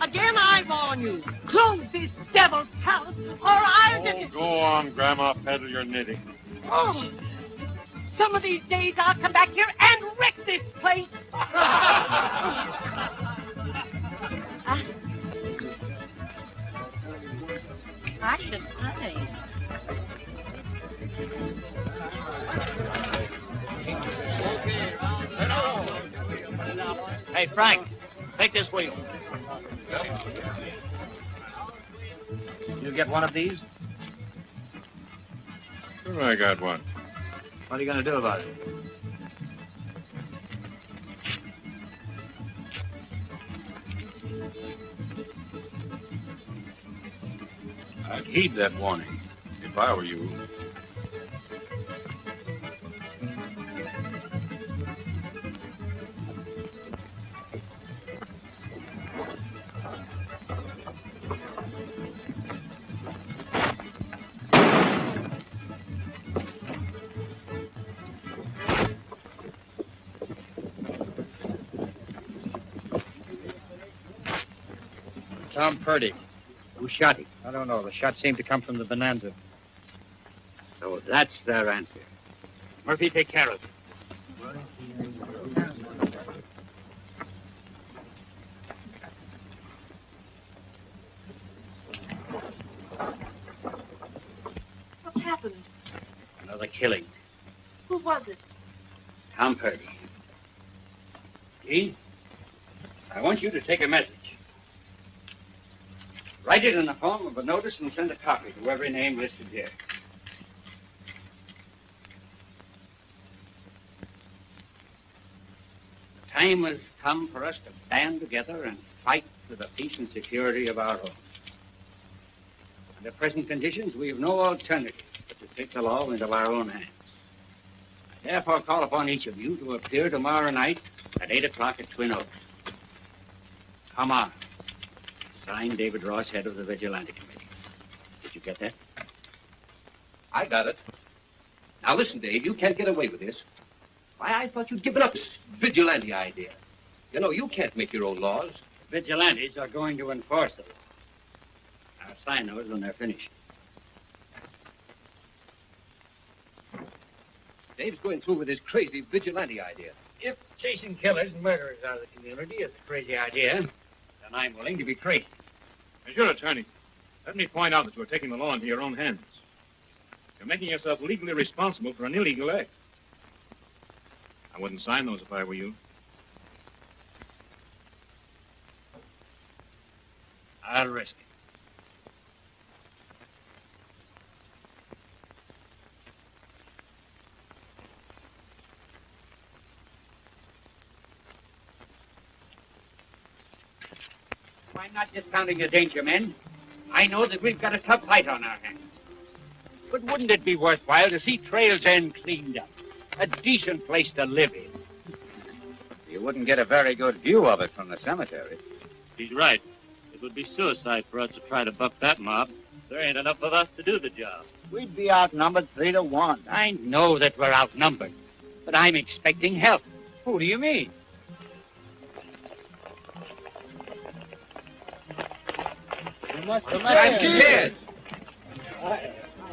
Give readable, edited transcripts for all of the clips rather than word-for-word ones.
Again, I warn you. Close this devil's house, or I'll get you. Go on, Grandma. Peddle your knitting. Oh, some of these days I'll come back here and wreck this place. I should say. Hey, Frank, take this wheel. You get one of these? Sure, I got one. What are you going to do about it? I'd heed that warning if I were you. Tom Purdy. Who shot him? I don't know. The shot seemed to come from the Bonanza. So that's their answer. Murphy, take care of it. What's happened? Another killing. Who was it? Tom Purdy. Gene, I want you to take a message. Write it in the form of a notice and send a copy to every name listed here. The time has come for us to band together and fight for the peace and security of our home. Under present conditions, we have no alternative but to take the law into our own hands. I therefore call upon each of you to appear tomorrow night at 8 o'clock at Twin Oaks. Come on. Signed, David Ross, head of the Vigilante Committee. Did you get that? I got it. Now, listen, Dave, you can't get away with this. Why, I thought you'd given up this vigilante idea. You know, you can't make your own laws. The vigilantes are going to enforce the law. I'll sign those when they're finished. Dave's going through with his crazy vigilante idea. If chasing killers and murderers out of the community is a crazy idea, then I'm willing to be crazy. As your attorney, let me point out that you're taking the law into your own hands. You're making yourself legally responsible for an illegal act. I wouldn't sign those if I were you. I'll risk it. I'm not discounting the danger, men. I know that we've got a tough fight on our hands. But wouldn't it be worthwhile to see Trail's End cleaned up? A decent place to live in. You wouldn't get a very good view of it from the cemetery. He's right. It would be suicide for us to try to buck that mob. There ain't enough of us to do the job. We'd be outnumbered 3 to 1. I know that we're outnumbered, but I'm expecting help. Who do you mean?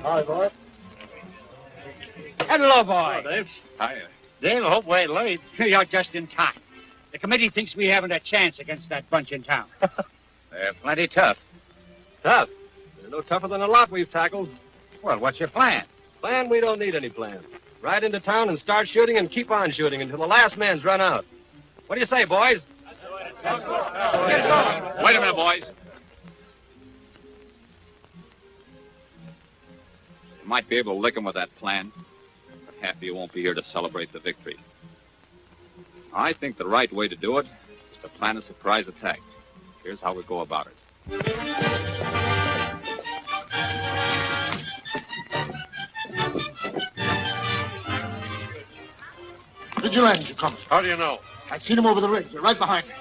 Hi, boy. Hello, boy. Oh, Dave. Hiya. Dave, hope we're late. You're just in time. The committee thinks we haven't a chance against that bunch in town. They're plenty tough. Tough? They're no tougher than a lot we've tackled. Well, what's your plan? Plan? We don't need any plan. Ride into town and start shooting and keep on shooting until the last man's run out. What do you say, boys? Wait a minute, boys. You might be able to lick 'em with that plan, but half of you won't be here to celebrate the victory. I think the right way to do it is to plan a surprise attack. Here's how we go about it. Vigilantes are coming. How do you know? I've seen them over the ridge. They're right behind me.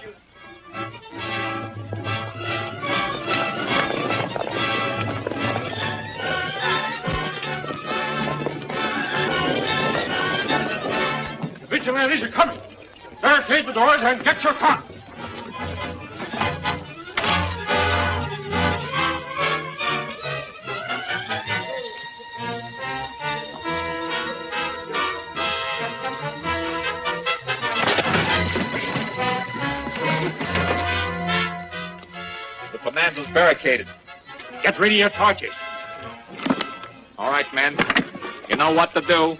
vigilantes are coming. Barricade the doors and get your car. The bonanza's barricaded. Get rid of your torches. All right, men. You know what to do.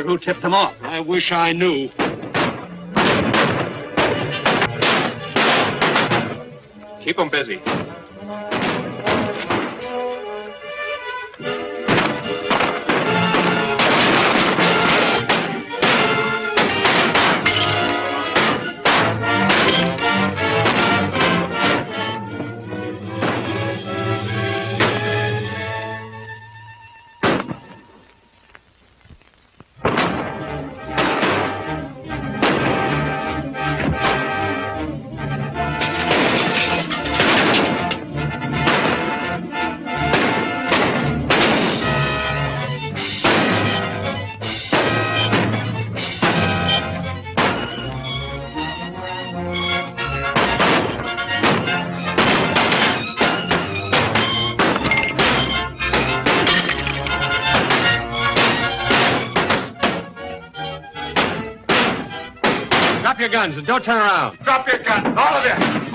Who tipped them off? I wish I knew. Keep them busy. Drop your guns and don't turn around. Drop your guns, all of you.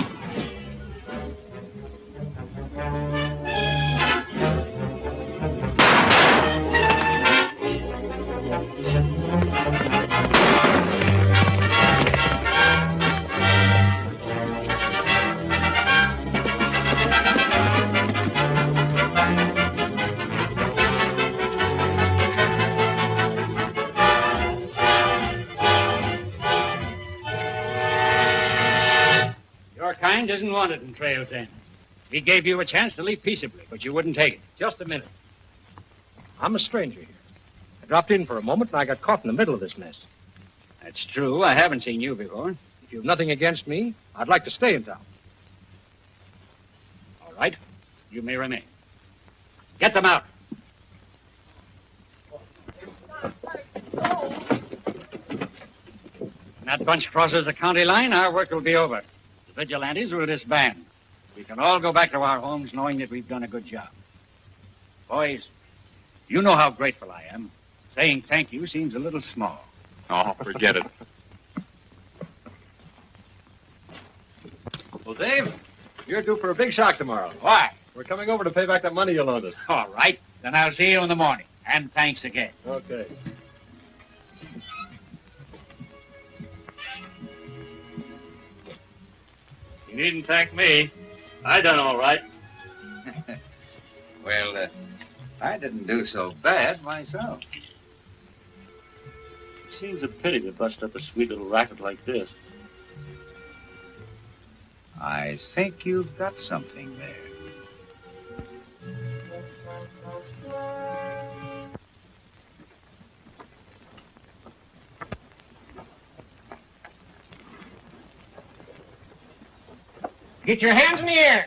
Isn't wanted in Trail's End. We gave you a chance to leave peaceably, but you wouldn't take it. Just a minute. I'm a stranger here. I dropped in for a moment and I got caught in the middle of this mess. That's true. I haven't seen you before. If you have nothing against me, I'd like to stay in town. All right. You may remain. Get them out. When that bunch crosses the county line, our work will be over. The vigilantes will disband. We can all go back to our homes knowing that we've done a good job. Boys, you know how grateful I am. Saying thank you seems a little small. Oh, forget it. Well, Dave, you're due for a big shock tomorrow. Why? We're coming over to pay back that money you loaned us. All right. Then I'll see you in the morning. And thanks again. Okay. You needn't thank me. I done all right. Well, I didn't do so bad myself. It seems a pity to bust up a sweet little racket like this. I think you've got something there. Get your hands in the air.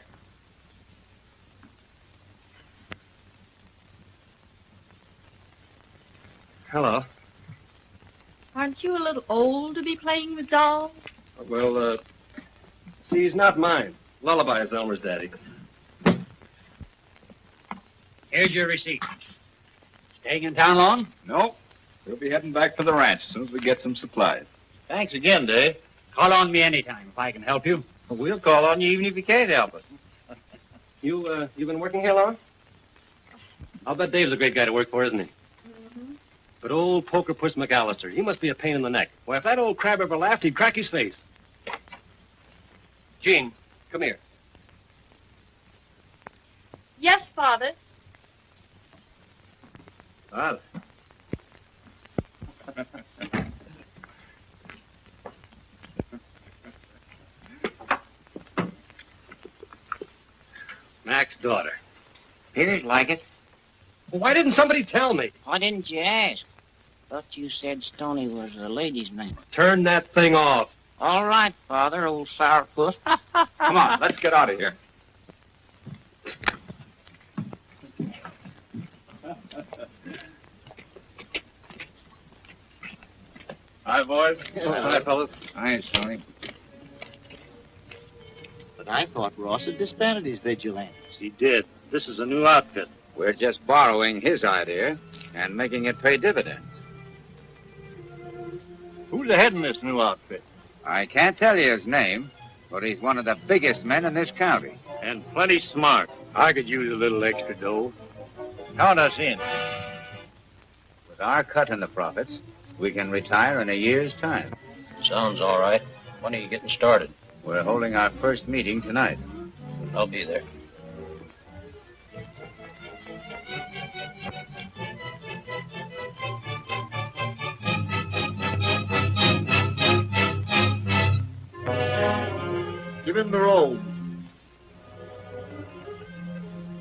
Hello. Aren't you a little old to be playing with dolls? Well, see, he's not mine. Lullaby is Elmer's daddy. Here's your receipt. Staying in town long? No. We'll be heading back to the ranch as soon as we get some supplies. Thanks again, Dave. Call on me anytime if I can help you. We'll call on you even if you can't help us. You've been working here long? I'll bet Dave's a great guy to work for, isn't he? Mm-hmm. But old Poker Puss McAllister, he must be a pain in the neck. Why, if that old crab ever laughed, he'd crack his face. Jean, come here. Yes, Father. Father. Mac's daughter. He didn't like it. Well, why didn't somebody tell me? Why didn't you ask? Thought you said Stoney was a lady's man. Turn that thing off. All right, Father, old sourpuss. Come on, let's get out of here. Hi, boys. Hi, fellas. Hi, Stoney. But I thought Ross had disbanded his vigilantes. He did. This is a new outfit. We're just borrowing his idea and making it pay dividends. Who's ahead in this new outfit? I can't tell you his name, but he's one of the biggest men in this county. And plenty smart. I could use a little extra dough. Count us in. With our cut in the profits, we can retire in a year's time. Sounds all right. When are you getting started? We're holding our first meeting tonight. I'll be there. Give him the robe.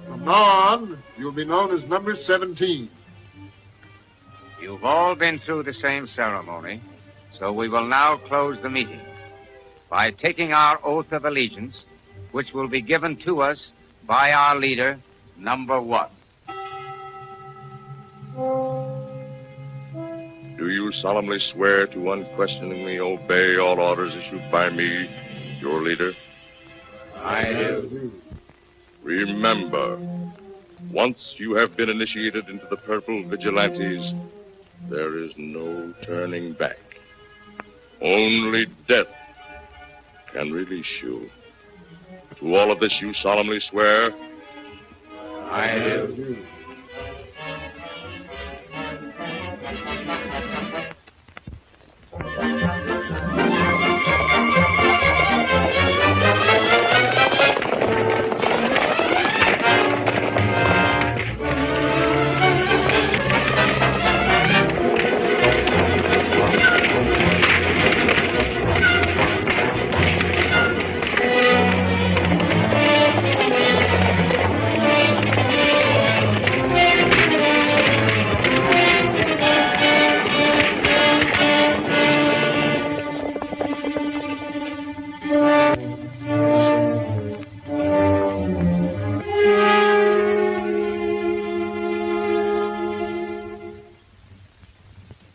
From now on, you'll be known as number 17. You've all been through the same ceremony, so we will now close the meeting by taking our oath of allegiance, which will be given to us by our leader, number 1. Do you solemnly swear to unquestioningly obey all orders issued by me, your leader? I do. Remember, once you have been initiated into the Purple Vigilantes, there is no turning back. Only death can release you. To all of this you solemnly swear? I do.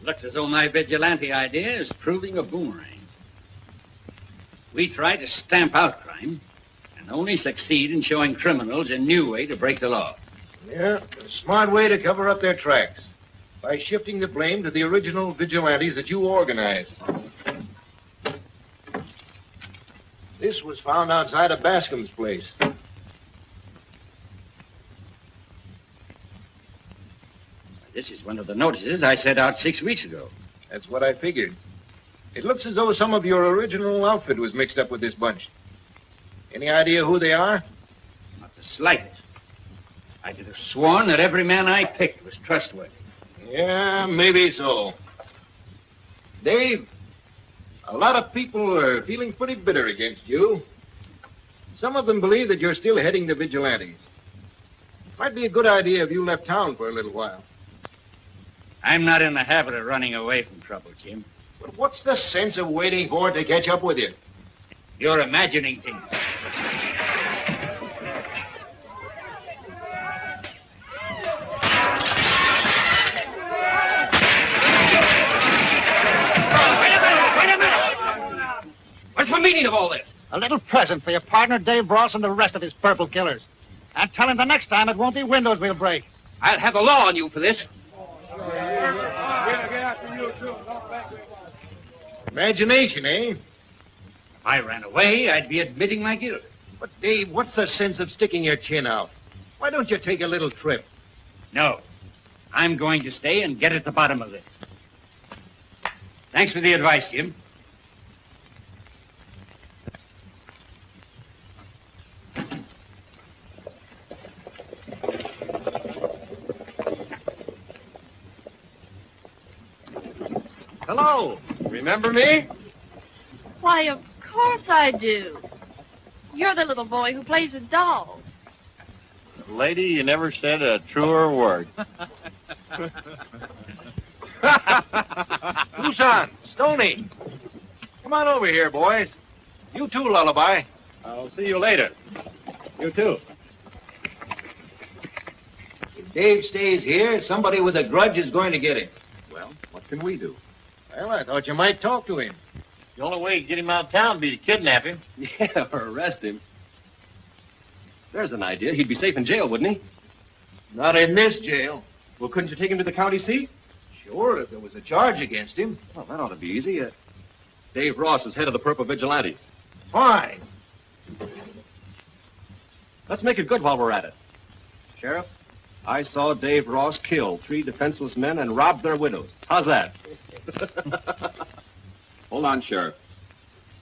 Looks as though my vigilante idea is proving a boomerang. We try to stamp out crime and only succeed in showing criminals a new way to break the law. Yeah, a smart way to cover up their tracks by shifting the blame to the original vigilantes that you organized. This was found outside of Bascom's place. This is one of the notices I sent out 6 weeks ago. That's what I figured. It looks as though some of your original outfit was mixed up with this bunch. Any idea who they are? Not the slightest. I could have sworn that every man I picked was trustworthy. Yeah, maybe so. Dave, a lot of people are feeling pretty bitter against you. Some of them believe that you're still heading the vigilantes. Might be a good idea if you left town for a little while. I'm not in the habit of running away from trouble, Jim. But what's the sense of waiting for it to catch up with you? You're imagining things. What's the meaning of all this? A little present for your partner, Dave Ross, and the rest of his purple killers. And tell him the next time it won't be windows we'll break. I'll have the law on you for this. Imagination, eh? If I ran away, I'd be admitting my guilt. But, Dave, what's the sense of sticking your chin out? Why don't you take a little trip? No. I'm going to stay and get at the bottom of this. Thanks for the advice, Jim. Hello. Remember me? Why, of course I do. You're the little boy who plays with dolls. Lady, you never said a truer word. Tucson, Stoney. Come on over here, boys. You too, Lullaby. I'll see you later. You too. If Dave stays here, somebody with a grudge is going to get him. Well, what can we do? Well, I thought you might talk to him. The only way to get him out of town would be to kidnap him. Yeah, or arrest him. There's an idea. He'd be safe in jail, wouldn't he? Not in this jail. Well, couldn't you take him to the county seat? Sure, if there was a charge against him. Well, that ought to be easy. Dave Ross is head of the Purple Vigilantes. Fine. Let's make it good while we're at it. Sheriff, I saw Dave Ross kill 3 defenseless men and rob their widows. How's that? Hold on, Sheriff.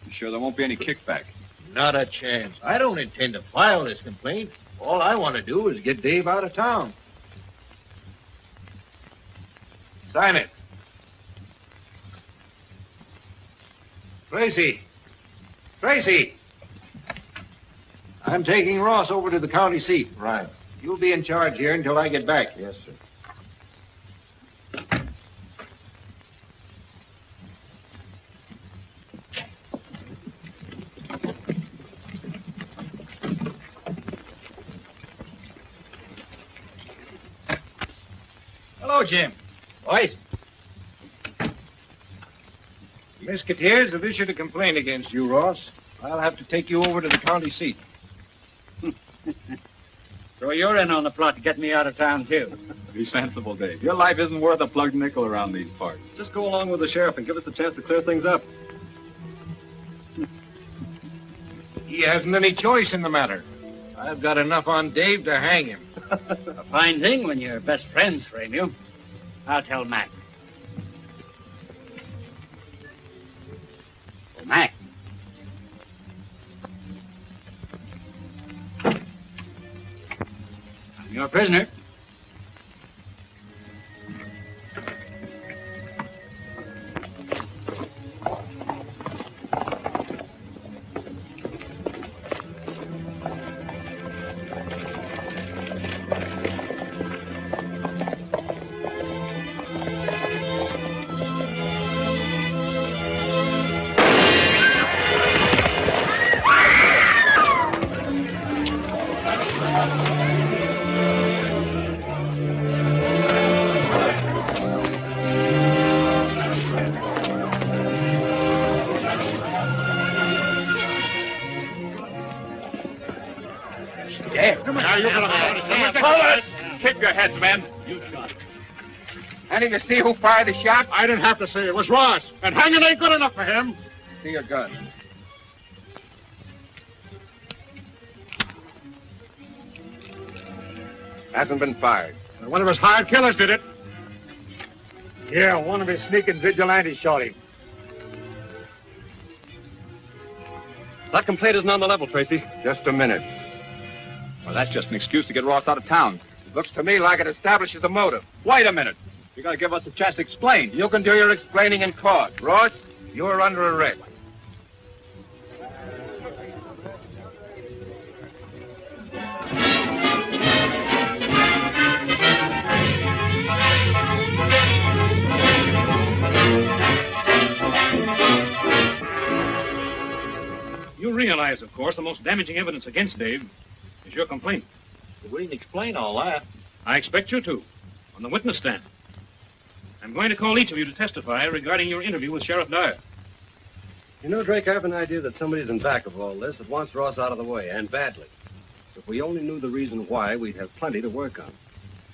You sure there won't be any kickback? Not a chance. I don't intend to file this complaint. All I want to do is get Dave out of town. Sign it. Tracy. Tracy. I'm taking Ross over to the county seat. Right. You'll be in charge here until I get back. Yes, sir. Hello, Jim. Boys. Musketeers have issued a complaint against you, Ross. I'll have to take you over to the county seat. So you're in on the plot to get me out of town, too. Be sensible, Dave. Your life isn't worth a plugged nickel around these parts. Just go along with the sheriff and give us a chance to clear things up. He hasn't any choice in the matter. I've got enough on Dave to hang him. A fine thing when your best friends frame you. I'll tell Mac. Oh, Mac. I'm your prisoner. Keep your heads, men. You shot. Any to see who fired the shot? I didn't have to say it was Ross. And hanging ain't good enough for him. See your gun. Hasn't been fired. One of his hired killers did it. Yeah, one of his sneaking vigilantes shot him. That complaint isn't on the level, Tracy. Just a minute. Well, that's just an excuse to get Ross out of town. Looks to me like it establishes the motive. Wait a minute. You gotta give us a chance to explain. You can do your explaining in court. Ross, you're under arrest. You realize, of course, the most damaging evidence against Dave is your complaint. We didn't explain all that. I expect you to, on the witness stand. I'm going to call each of you to testify regarding your interview with Sheriff Dyer. You know, Drake, I have an idea that somebody's in back of all this that wants Ross out of the way, and badly. If we only knew the reason why, we'd have plenty to work on.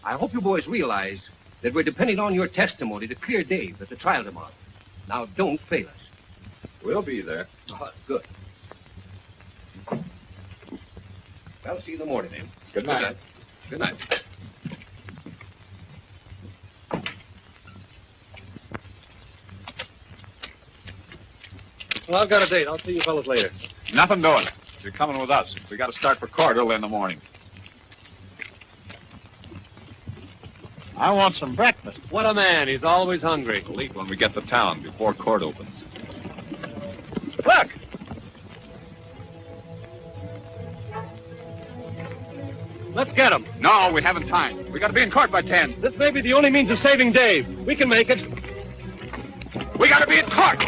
I hope you boys realize that we're depending on your testimony to clear Dave at the trial tomorrow. Now, don't fail us. We'll be there. Oh, good. Well, see you in the morning, then. Good night. Good night. Well, I've got a date. I'll see you fellas later. Nothing doing. You're coming with us. We got to start for court early in the morning. I want some breakfast. What a man. He's always hungry. We'll eat when we get to town before court opens. Look! Let's get him. No, we haven't time. We got to be in court by 10. This may be the only means of saving Dave. We can make it. We got to be in court.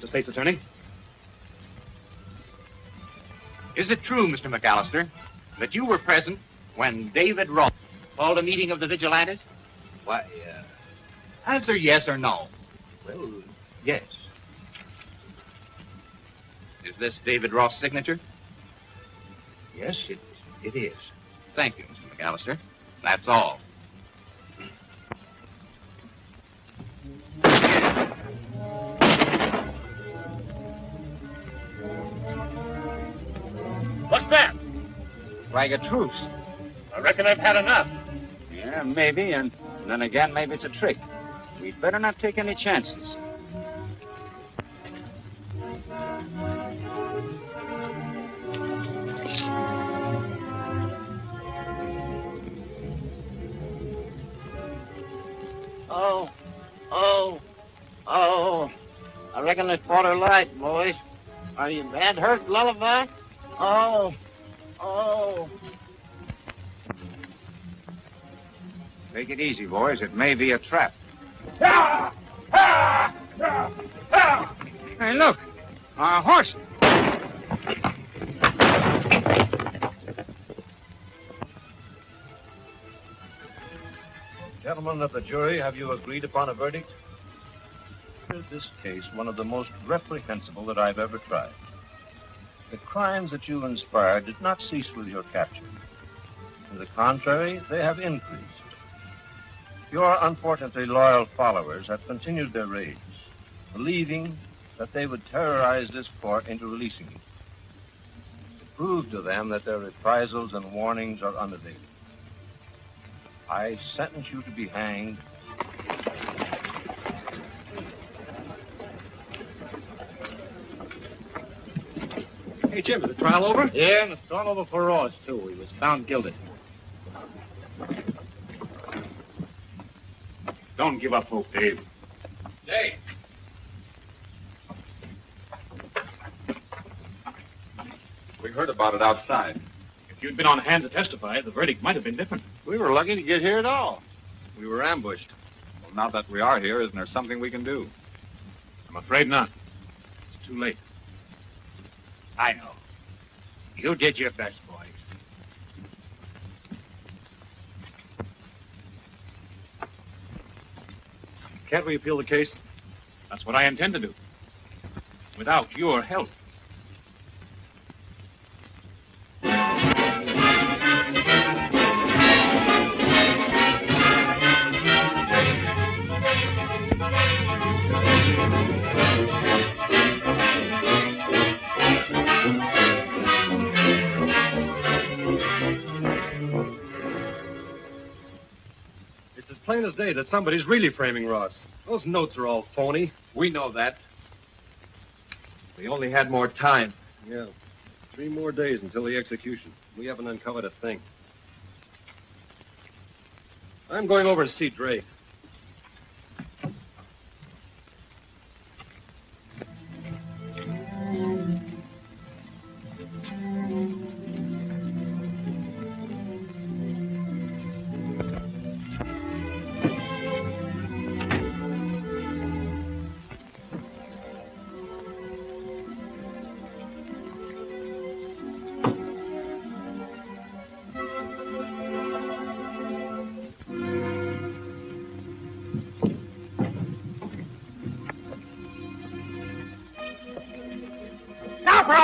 State's Attorney. Is it true, Mr. McAllister, that you were present when David Ross called a meeting of the vigilantes? Why, Answer yes or no. well, yes. Is this David Ross' signature? Yes, it is. Thank you, Mr. McAllister. That's all. What's that? Flag of truce. I reckon I've had enough. Yeah, maybe, and then again, maybe it's a trick. We'd better not take any chances. Oh. I reckon they fought her light, boys. Are you bad hurt, Lullaby? Oh. Take it easy, boys. It may be a trap. Hey, look. Our horse. Gentlemen of the jury, have you agreed upon a verdict? In this case, one of the most reprehensible that I've ever tried. The crimes that you inspired did not cease with your capture. To the contrary, they have increased. Your unfortunately loyal followers have continued their raids, believing that they would terrorize this court into releasing you. Prove to them that their reprisals and warnings are unavailing. I sentence you to be hanged. Hey, Jim, is the trial over? Yeah, and it's all over for Ross, too. He was found guilty. Don't give up hope, Dave. Dave! We heard about it outside. If you'd been on hand to testify, the verdict might have been different. We were lucky to get here at all. We were ambushed. Well, now that we are here, isn't there something we can do? I'm afraid not. It's too late. I know. You did your best, boys. Can't we appeal the case? That's what I intend to do. Without your help. It's as plain as day that somebody's really framing Ross. Those notes are all phony. We know that. We only had more time. Yeah. 3 more days until the execution. We haven't uncovered a thing. I'm going over to see Drake.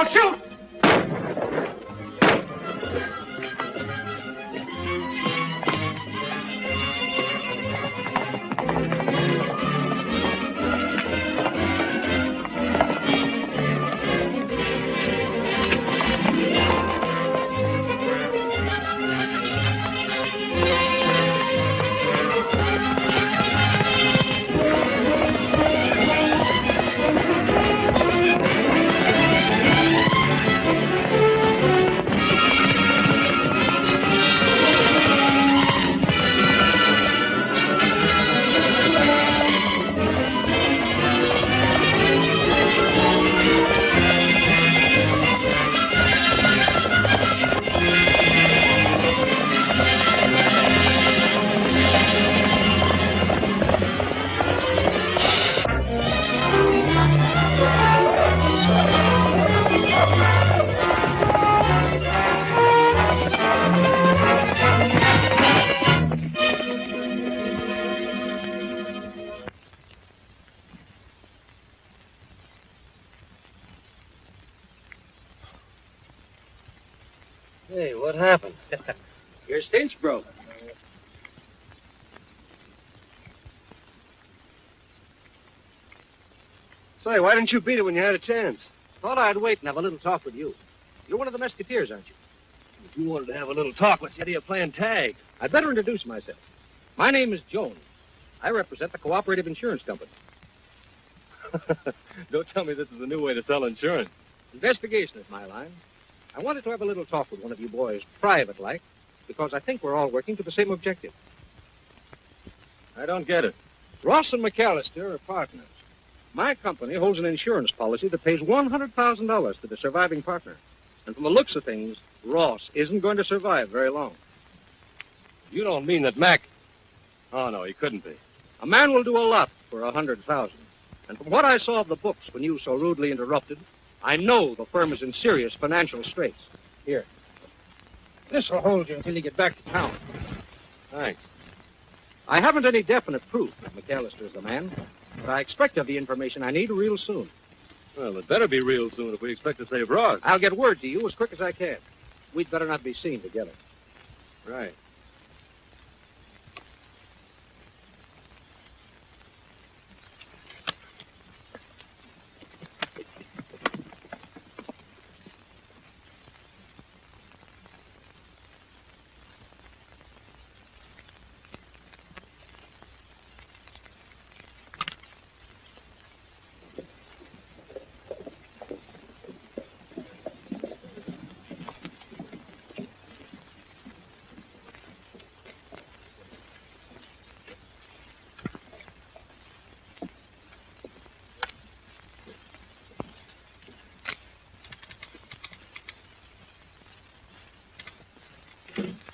Don't shoot! Hey, what happened? Your cinch broke. Say, why didn't you beat it when you had a chance? Thought I'd wait and have a little talk with you. You're one of the Musketeers, aren't you? If you wanted to have a little talk, what's the idea of playing tag? I'd better introduce myself. My name is Jones. I represent the Cooperative Insurance Company. Don't tell me this is a new way to sell insurance. Investigation is my line. I wanted to have a little talk with one of you boys, private-like, because I think we're all working to the same objective. I don't get it. Ross and McAllister are partners. My company holds an insurance policy that pays $100,000 to the surviving partner. And from the looks of things, Ross isn't going to survive very long. You don't mean that Mac... Oh, no, he couldn't be. A man will do a lot for $100,000. And from what I saw of the books when you so rudely interrupted, I know the firm is in serious financial straits. Here. This will hold you until you get back to town. Thanks. I haven't any definite proof that McAllister's the man, but I expect to have the information I need real soon. Well, it better be real soon if we expect to save Ross. I'll get word to you as quick as I can. We'd better not be seen together. Right.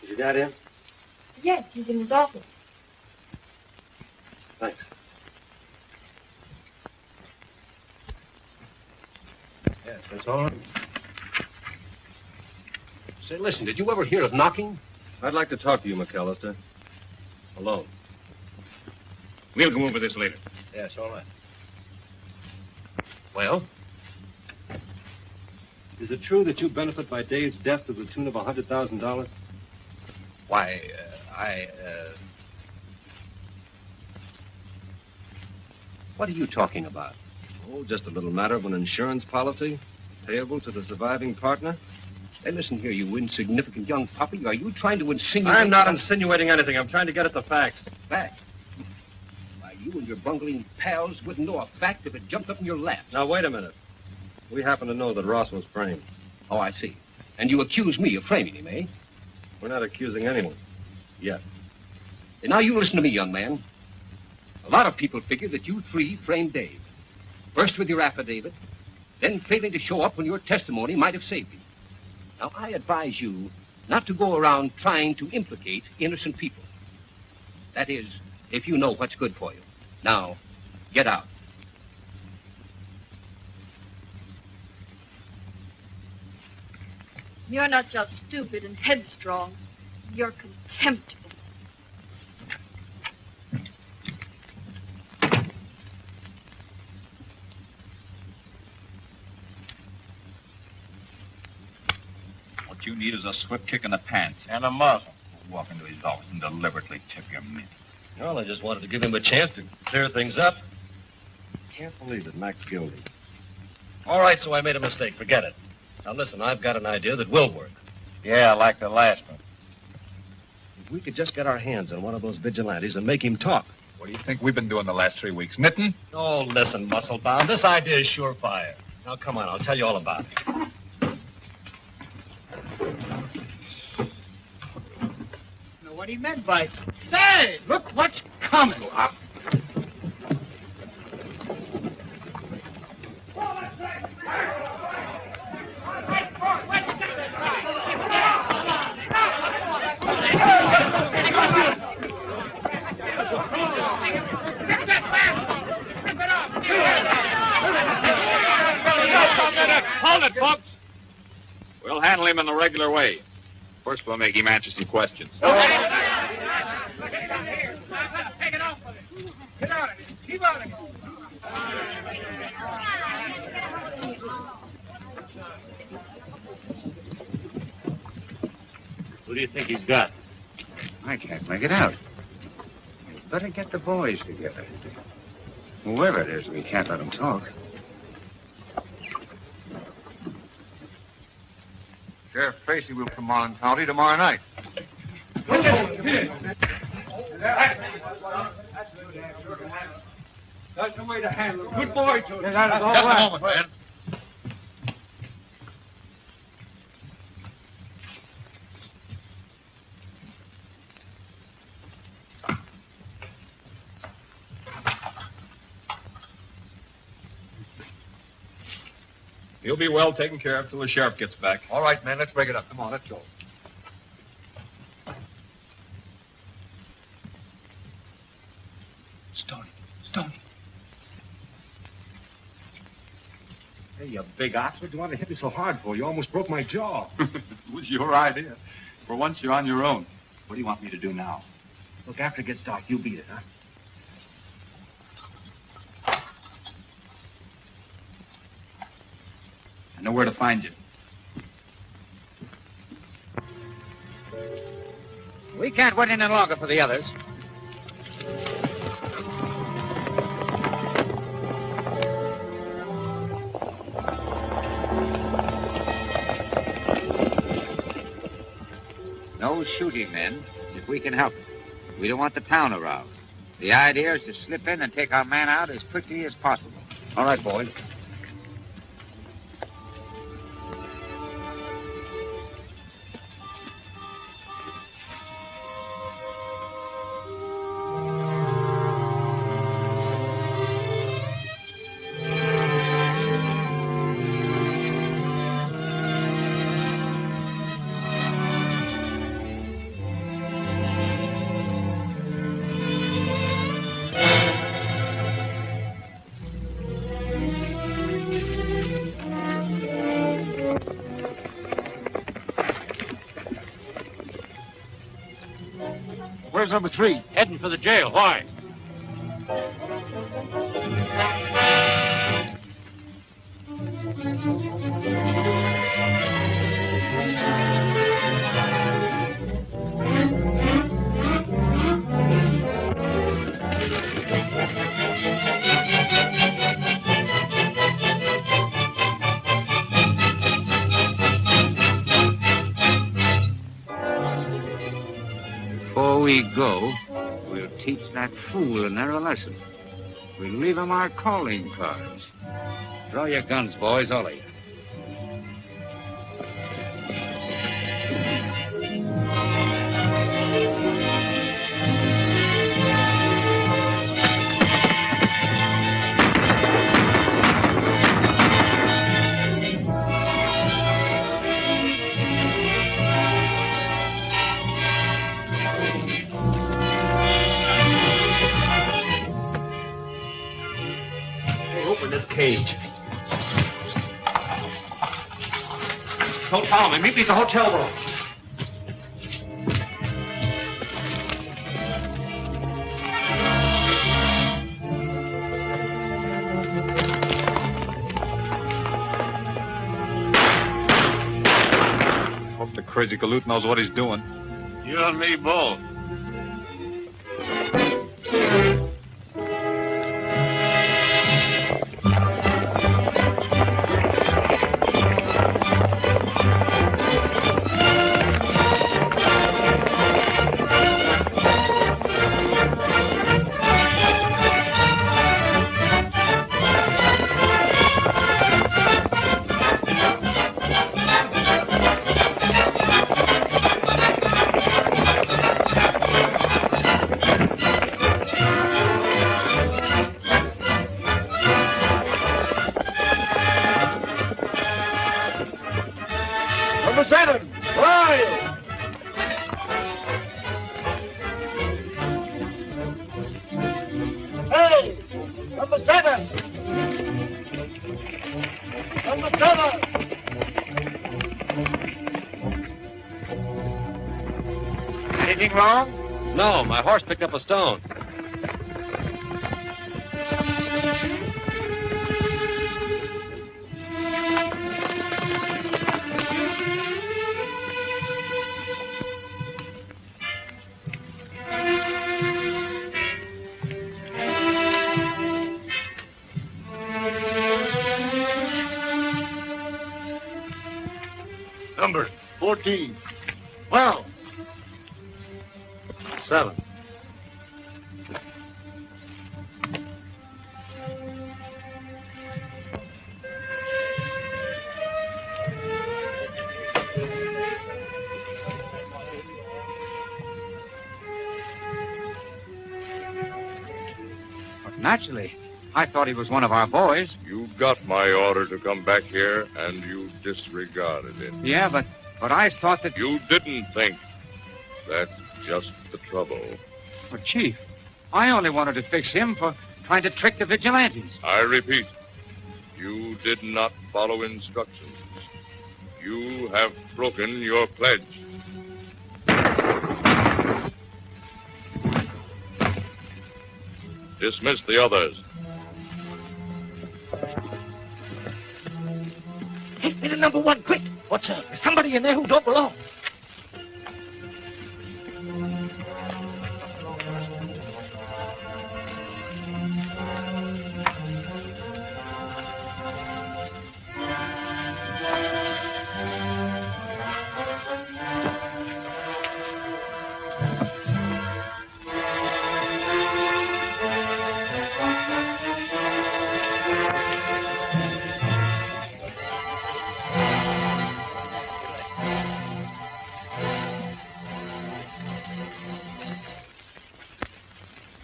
Is your dad in? Yes, he's in his office. Thanks. Yes, that's all right. Say, listen, did you ever hear of knocking? I'd like to talk to you, McAllister. Alone. We'll go over this later. Yes, all right. Well? Is it true that you benefit by Dave's death to the tune of $100,000? Why, What are you talking about? Oh, just a little matter of an insurance policy payable to the surviving partner. Hey, listen here, you insignificant young puppy. Are you trying to insinuate... I'm not insinuating anything. I'm trying to get at the facts. Facts? Why, you and your bungling pals wouldn't know a fact if it jumped up in your lap. Now, wait a minute. We happen to know that Ross was framed. Oh, I see. And you accuse me of framing him, eh? We're not accusing anyone. Yet. And now you listen to me, young man. A lot of people figure that you three framed Dave. First with your affidavit, then failing to show up when your testimony might have saved him. Now, I advise you not to go around trying to implicate innocent people. That is, if you know what's good for you. Now, get out. You're not just stupid and headstrong. You're contemptible. need is a swift kick in the pants. And a muzzle. Walk into his office and deliberately tip your mint. Well, I just wanted to give him a chance to clear things up. Can't believe it. Mac's guilty. All right, so I made a mistake. Forget it. Now, listen, I've got an idea that will work. Yeah, like the last one. If we could just get our hands on one of those vigilantes and make him talk. What do you think we've been doing the last 3 weeks? Knitting? Oh, listen, Musclebound. This idea is surefire. Now, come on. I'll tell you all about it. What he meant by, say, look what's coming. Up. Hold it, folks. We'll handle him in the regular way. First, we'll make him answer some questions. Take it off of it. Get out of it. Keep out of it. Who do you think he's got? I can't make it out. Better get the boys together. Whoever it is, we can't let them talk. Sheriff Tracy will come on county tomorrow night. That's the way to handle it. Good boy, Tony. Just a moment, man. He'll be well taken care of till the sheriff gets back. All right, man, let's break it up. Come on, let's go. Stony. Hey, you big ox. What'd you want to hit me so hard for? You almost broke my jaw. It was your idea. For once, you're on your own. What do you want me to do now? Look, after it gets dark, you beat it, huh? I know where to find you. We can't wait any longer for the others. No shooting, men, if we can help it. We don't want the town aroused. The idea is to slip in and take our man out as quickly as possible. All right, boys. Where's number 3? Heading for the jail. Why? Before we go, we'll teach that fool another lesson. We'll leave him our calling cards. Draw your guns, boys, all of you. Cage. Don't follow me. Meet me at the hotel room. Hope the crazy galoot knows what he's doing. You and me both. Number 7, Lyle! Hey! Number 7! Number 7! Anything wrong? No, my horse picked up a stone. Number 14. Well. 7. But naturally, I thought he was one of our boys. You got my order to come back here, and you disregarded it. Yeah, but I thought that... You didn't think. That's just the trouble. But, Chief, I only wanted to fix him for trying to trick the vigilantes. I repeat, you did not follow instructions. You have broken your pledge. Dismiss the others. Take me to number 1, quick. What's up? There's somebody in there who don't belong.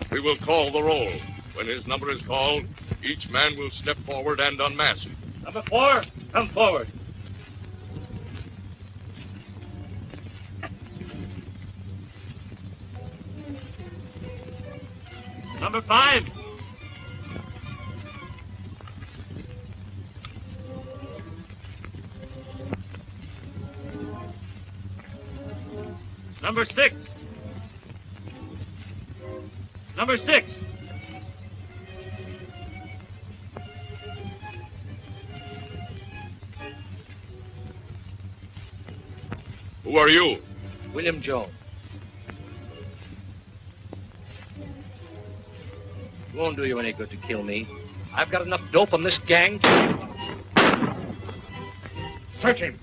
We will call the roll. When his number is called, each man will step forward and unmask. Number 4, come forward. Number 5. Number 6. Number 6. Who are you? William Jones. It won't do you any good to kill me. I've got enough dope on this gang. Search him.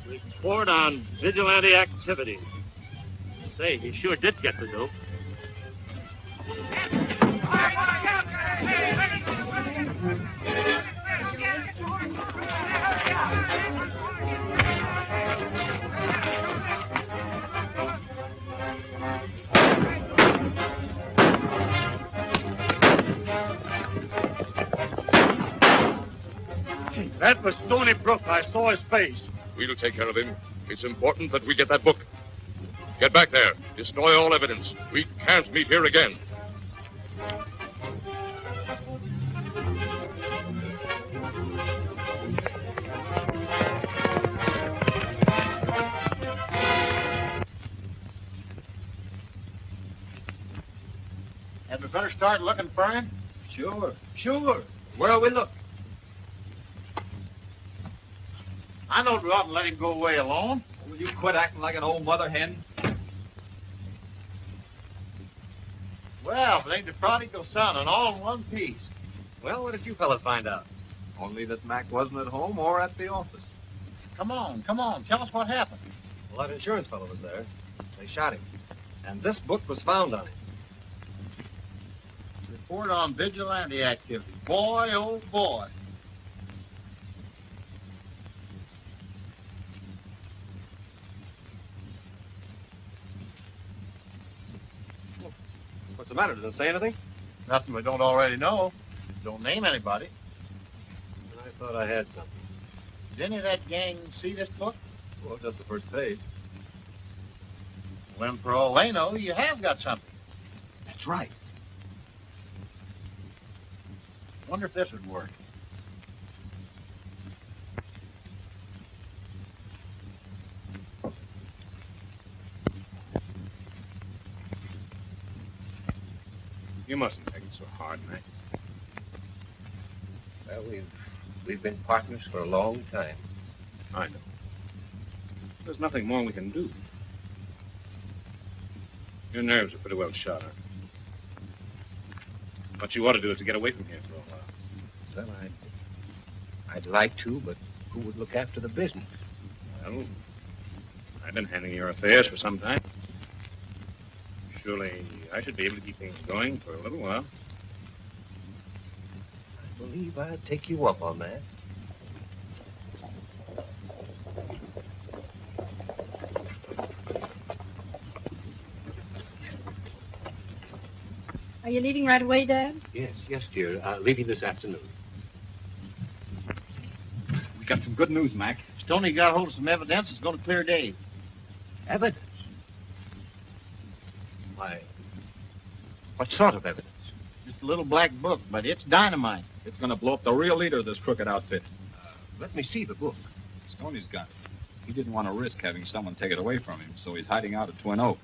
Report on vigilante activity. Say, he sure did get the dope. That was Stony Brook. I saw his face. We'll take care of him. It's important that we get that book. Get back there. Destroy all evidence. We can't meet here again. Ever better start looking for him? Sure. Where'll we look? I know we oughtn't let him go away alone. Will you quit acting like an old mother hen? Well, if it ain't the prodigal son and all in one piece. Well, what did you fellas find out? Only that Mac wasn't at home or at the office. Come on. Tell us what happened. Well, that insurance fellow was there. They shot him. And this book was found on him. Report on vigilante activity. Boy, oh boy. What's the matter? Does it say anything? Nothing we don't already know. Don't name anybody. I thought I had something. Did any of that gang see this book? Well, just the first page. Well, for all they know, you have got something. That's right. Wonder if this would work. You mustn't take it so hard, Mac. Well, we've been partners for a long time. I know. There's nothing more we can do. Your nerves are pretty well shot, aren't they? What you ought to do is to get away from here for a while. Well, I'd like to, but who would look after the business? Well, I've been handling your affairs for some time. Surely I should be able to keep things going for a little while. I believe I'd take you up on that. Are you leaving right away, Dad? Yes, dear. Leaving this afternoon. We got some good news, Mac. Stoney got hold of some evidence that's going to clear Dave. Evidence? Why, what sort of evidence? Just a little black book, but it's dynamite. It's going to blow up the real leader of this crooked outfit. Let me see the book. Stoney's got it. He didn't want to risk having someone take it away from him, so he's hiding out at Twin Oaks.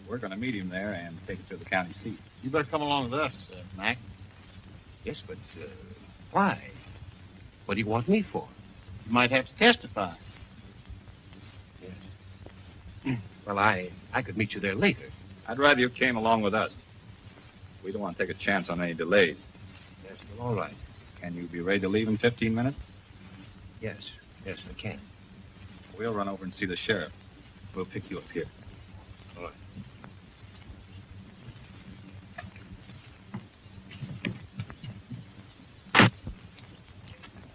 We're going to meet him there and take it to the county seat. You better come along with us, Mac. Yes, but why? What do you want me for? You might have to testify. Yes. Well, I could meet you there later. I'd rather you came along with us. We don't want to take a chance on any delays. Yes, well, all right. Can you be ready to leave in 15 minutes? Yes, I can. We'll run over and see the sheriff. We'll pick you up here. All right.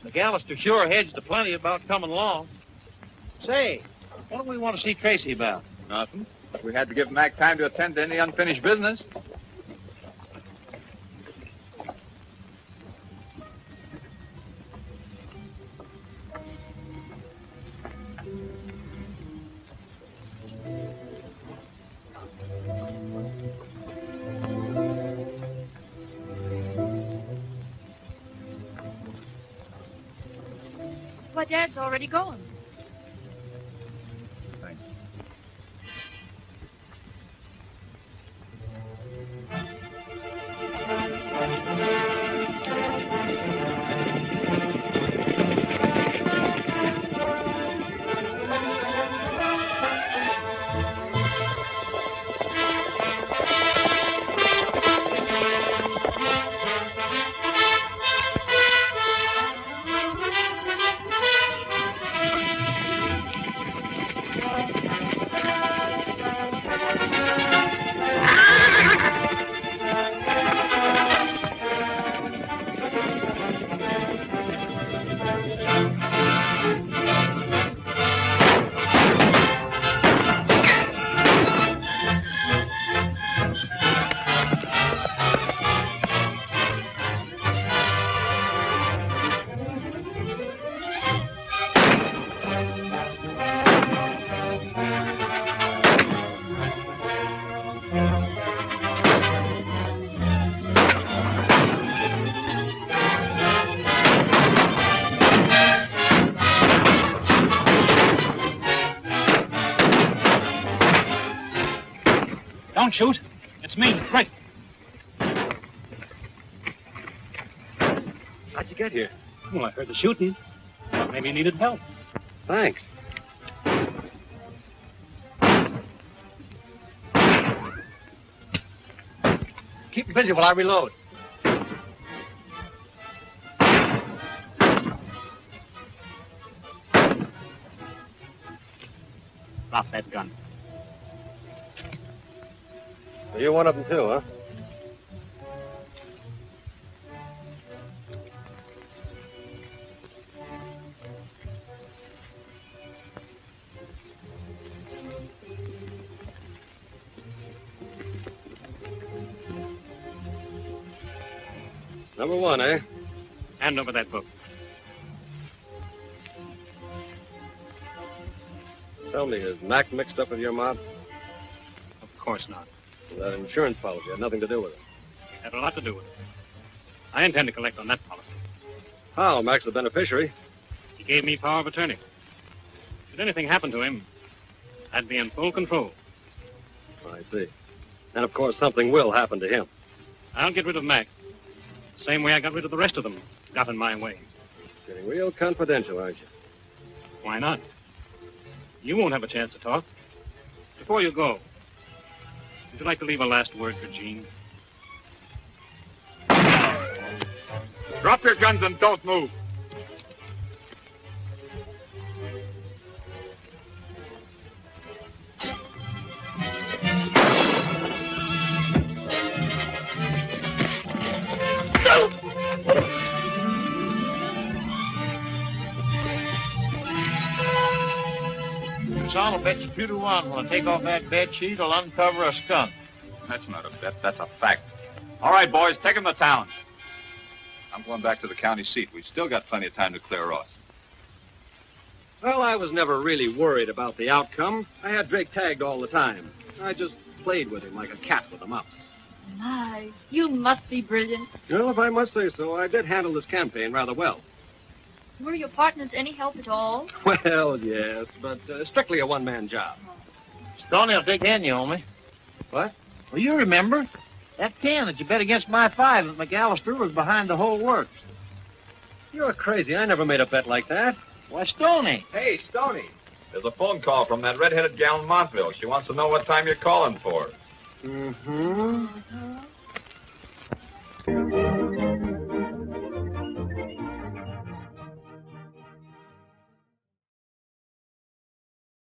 McAllister sure hedged to plenty about coming along. Say, what do we want to see Tracy about? Nothing. We had to give Mac time to attend to any unfinished business. Why, Dad's already gone. Thanks. Don't shoot. It's me, Quick. How'd you get here? Well, I heard the shooting. Maybe you needed help. Thanks. Keep busy while I reload. Drop that gun. So you're one of them, too, huh? Number one, eh? Hand over that book. Tell me, is Mac mixed up with your mob? Of course not. That insurance policy had nothing to do with it. Had a lot to do with it. I intend to collect on that policy. How? Mac's the beneficiary. He gave me power of attorney. Should anything happen to him, I'd be in full control. I see. And, of course, something will happen to him. I'll get rid of Mac. The same way I got rid of the rest of them. Got in my way. Getting real confidential, aren't you? Why not? You won't have a chance to talk. Before you go, would you like to leave a last word for Jean? Drop your guns and don't move. Son, I'll bet you 2 to 1 when I take off that bed sheet, I'll uncover a skunk. That's not a bet. That's a fact. All right, boys, take him to town. I'm going back to the county seat. We've still got plenty of time to clear Ross. Well, I was never really worried about the outcome. I had Drake tagged all the time. I just played with him like a cat with a mouse. My, you must be brilliant. Well, if I must say so, I did handle this campaign rather well. Were your partners any help at all? Well, yes, but strictly a one-man job. Stoney, a big hand you owe me. What? Well, you remember. That 10 that you bet against my 5 that McAllister was behind the whole works. You're crazy. I never made a bet like that. Why, Stoney. Hey, Stoney. There's a phone call from that red-headed gal in Montville. She wants to know what time you're calling for. Mm-hmm.